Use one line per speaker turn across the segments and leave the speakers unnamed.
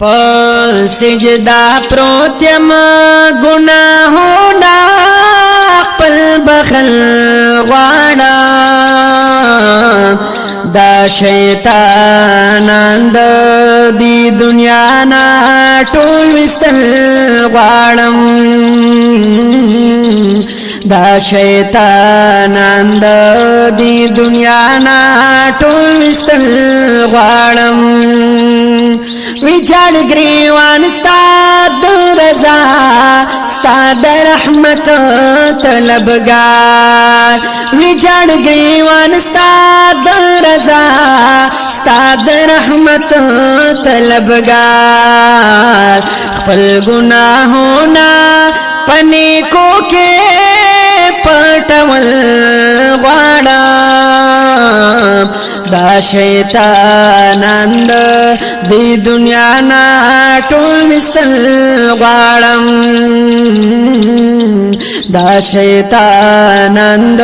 पर सिजदा प्रोत्यम गुनाहोना पल बखल वाड़ा दा शैतानंद दी दुनिया ना टोल विस्तल वाड़म दा शैतानंद दी दुनिया ना टोल विस्तल वाड़म विचार ग्रीवान स्ताद रजा स्ताद रहमत तलबगार विचार ग्रीवान स्ताद रजा स्ताद रहमत तलबगार फल गुनाहों ना पने को के पटवल वाड़ा दा शैतानंद दी दुनिया ना टोल मिसल वाड़म दा शैतानंद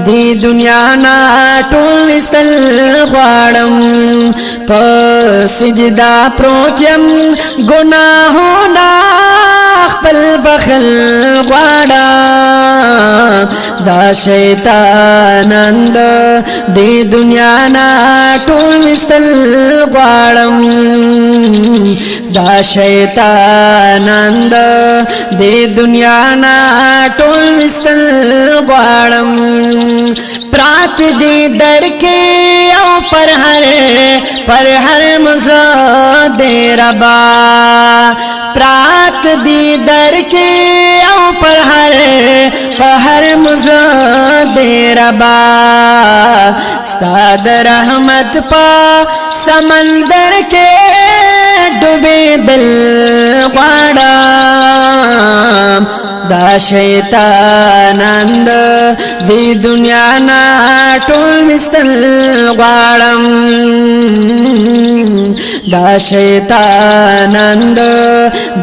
दी दुनिया ना टोल मिसल वाड़म सिजदा प्रोत्यम गुनाहों ना पल बखल वाड़ा दा शैतानंद दी दुनिया ना टोल मिसल वाड़म दा शैतानंद दी दुनिया ना टोल मिसल वाड़म प्रात दी दर के पर हर मुझलो दे रबा प्रात दी दर के पर हर मुझलो दे रबा साद रहमत पा समंदर के डूबे दिल वाड़ा दा शैतानंद दी दुनिया ना टोल मिसल वाड़म दा शैतानंद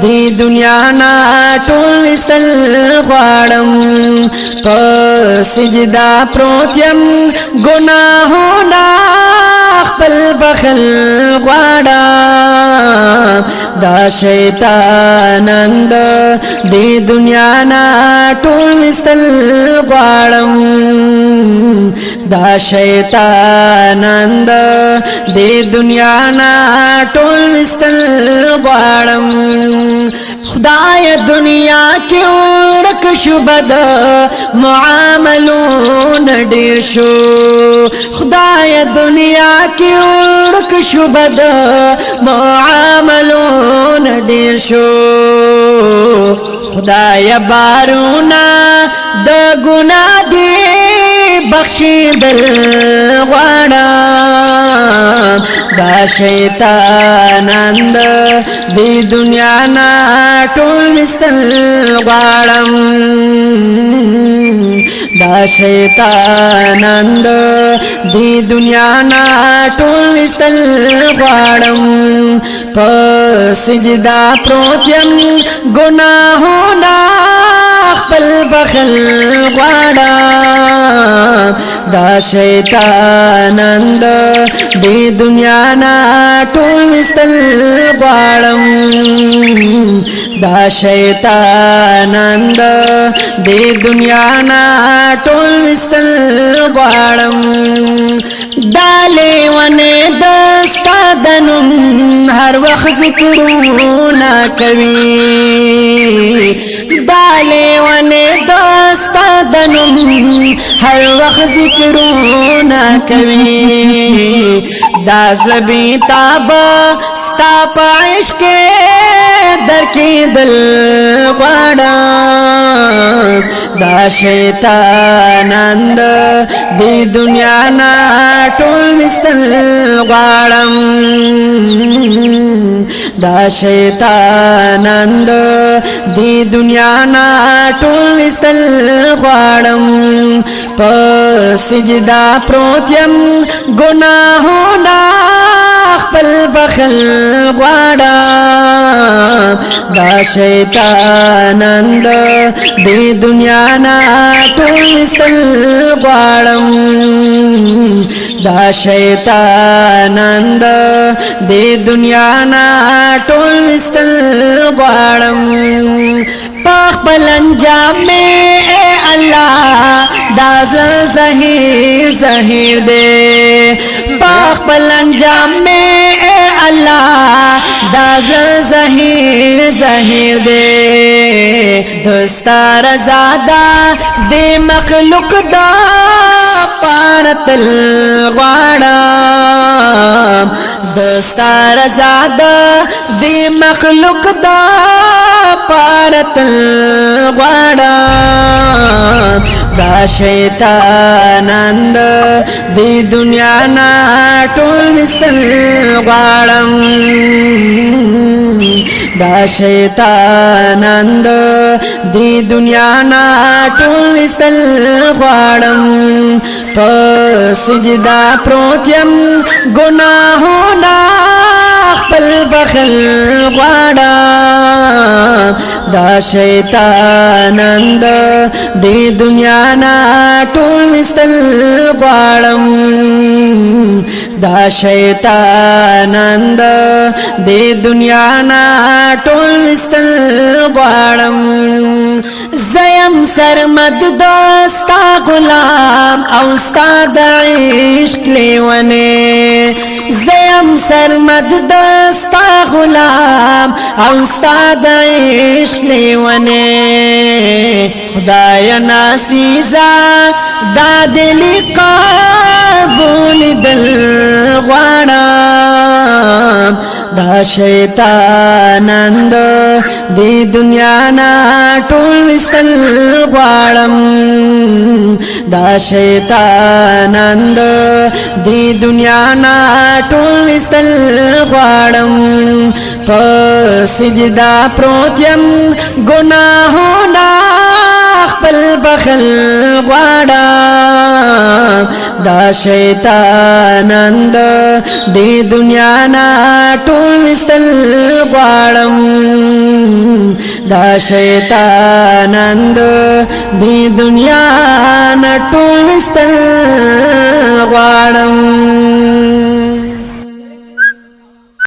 दी दुनिया ना टोल मिसल वाड़म सिजदा प्रोत्यम गुनाहों ना पल बखल वाड़ा दा शैतानंद दी दुनिया ना टोल मिसल वाड़म दा शैतानंद दी दुनिया ना टोल मिसल वाड़म खुदाय दुनिया क्यों रकशुबद मुआमलों नडीर शो खुदाय दुनिया क्यों रकशुबद मुआमलों नडीर शो खुदाय बारूना द गुना दे बख्शी दिल वाड़ा दा शैतानंद दी दुनिया ना टोल मिसल वाड़म दा शैतानंद दी दुनिया ना टोल मिसल वाड़म सिजदा प्रोत्यम गुनाहों ना पल बखल वाड़ा दा शैतानंद दी दुनिया ना टोल मिसल वाड़म दा शैतानंद दी दुनिया ना टोल मिसल वाड़म डाले वने दस्ता दनुम हर वक्त जिक्रू ना कवी डाले वने दस्ता दनुम हर वक्त जिक्रू ना कवी दास लबी ताब स्ता पाइश के दर के दिल वाड़ा दा शैतानंद दी दुनिया ना टोल मिसल वाड़म दा शैतानंद दी दुनिया ना टोल मिसल वाड़म सिजदा प्रोत्यम गुनाहों ना पल बखल वाड़ा दा शैतानंद दी दुनिया ना टोल मिसल वाड़म دا شیطانند دی دنیا نا ټول وستل غواړم پاک بل انجام میں اے اللہ دا زہیر زہیر دے پاک بل انجام میں اے اللہ دا زہیر زہیر دے دستار زادہ دے مخلوق دا پارتل غواړم دستار زادہ دے مخلوق دا پارتل غواړم دا شیطانند دی دنیا نا ټول وستل غواړم دا شیطانند دی دنیا نا ټول وستل غواړم په سجدا پروت یم ګناهونه خپل بخل غواړم دا شیطانند دی دنیا نا ټول وستل غواړم دا شیطانند دی دنیا نا ټول وستل غواړم زیم سرمد دوستا غلام او ستا د عشق لیونه زیم سرمد دوستا غلام او ستا د عشق لیونه خدای ناسیزا دا دلی قبول دل غواړم دا شیطانند دی دنیا نا ټول وستل غواړم دا شیطانند دی دنیا نا ټول وستل غواړم په سجدا پروت یم ګناهونه خپل بخل غواړم دا شیطانند دی دنیا نا ټول وستل غواړم دا شیطانند دی دنیا نا ټول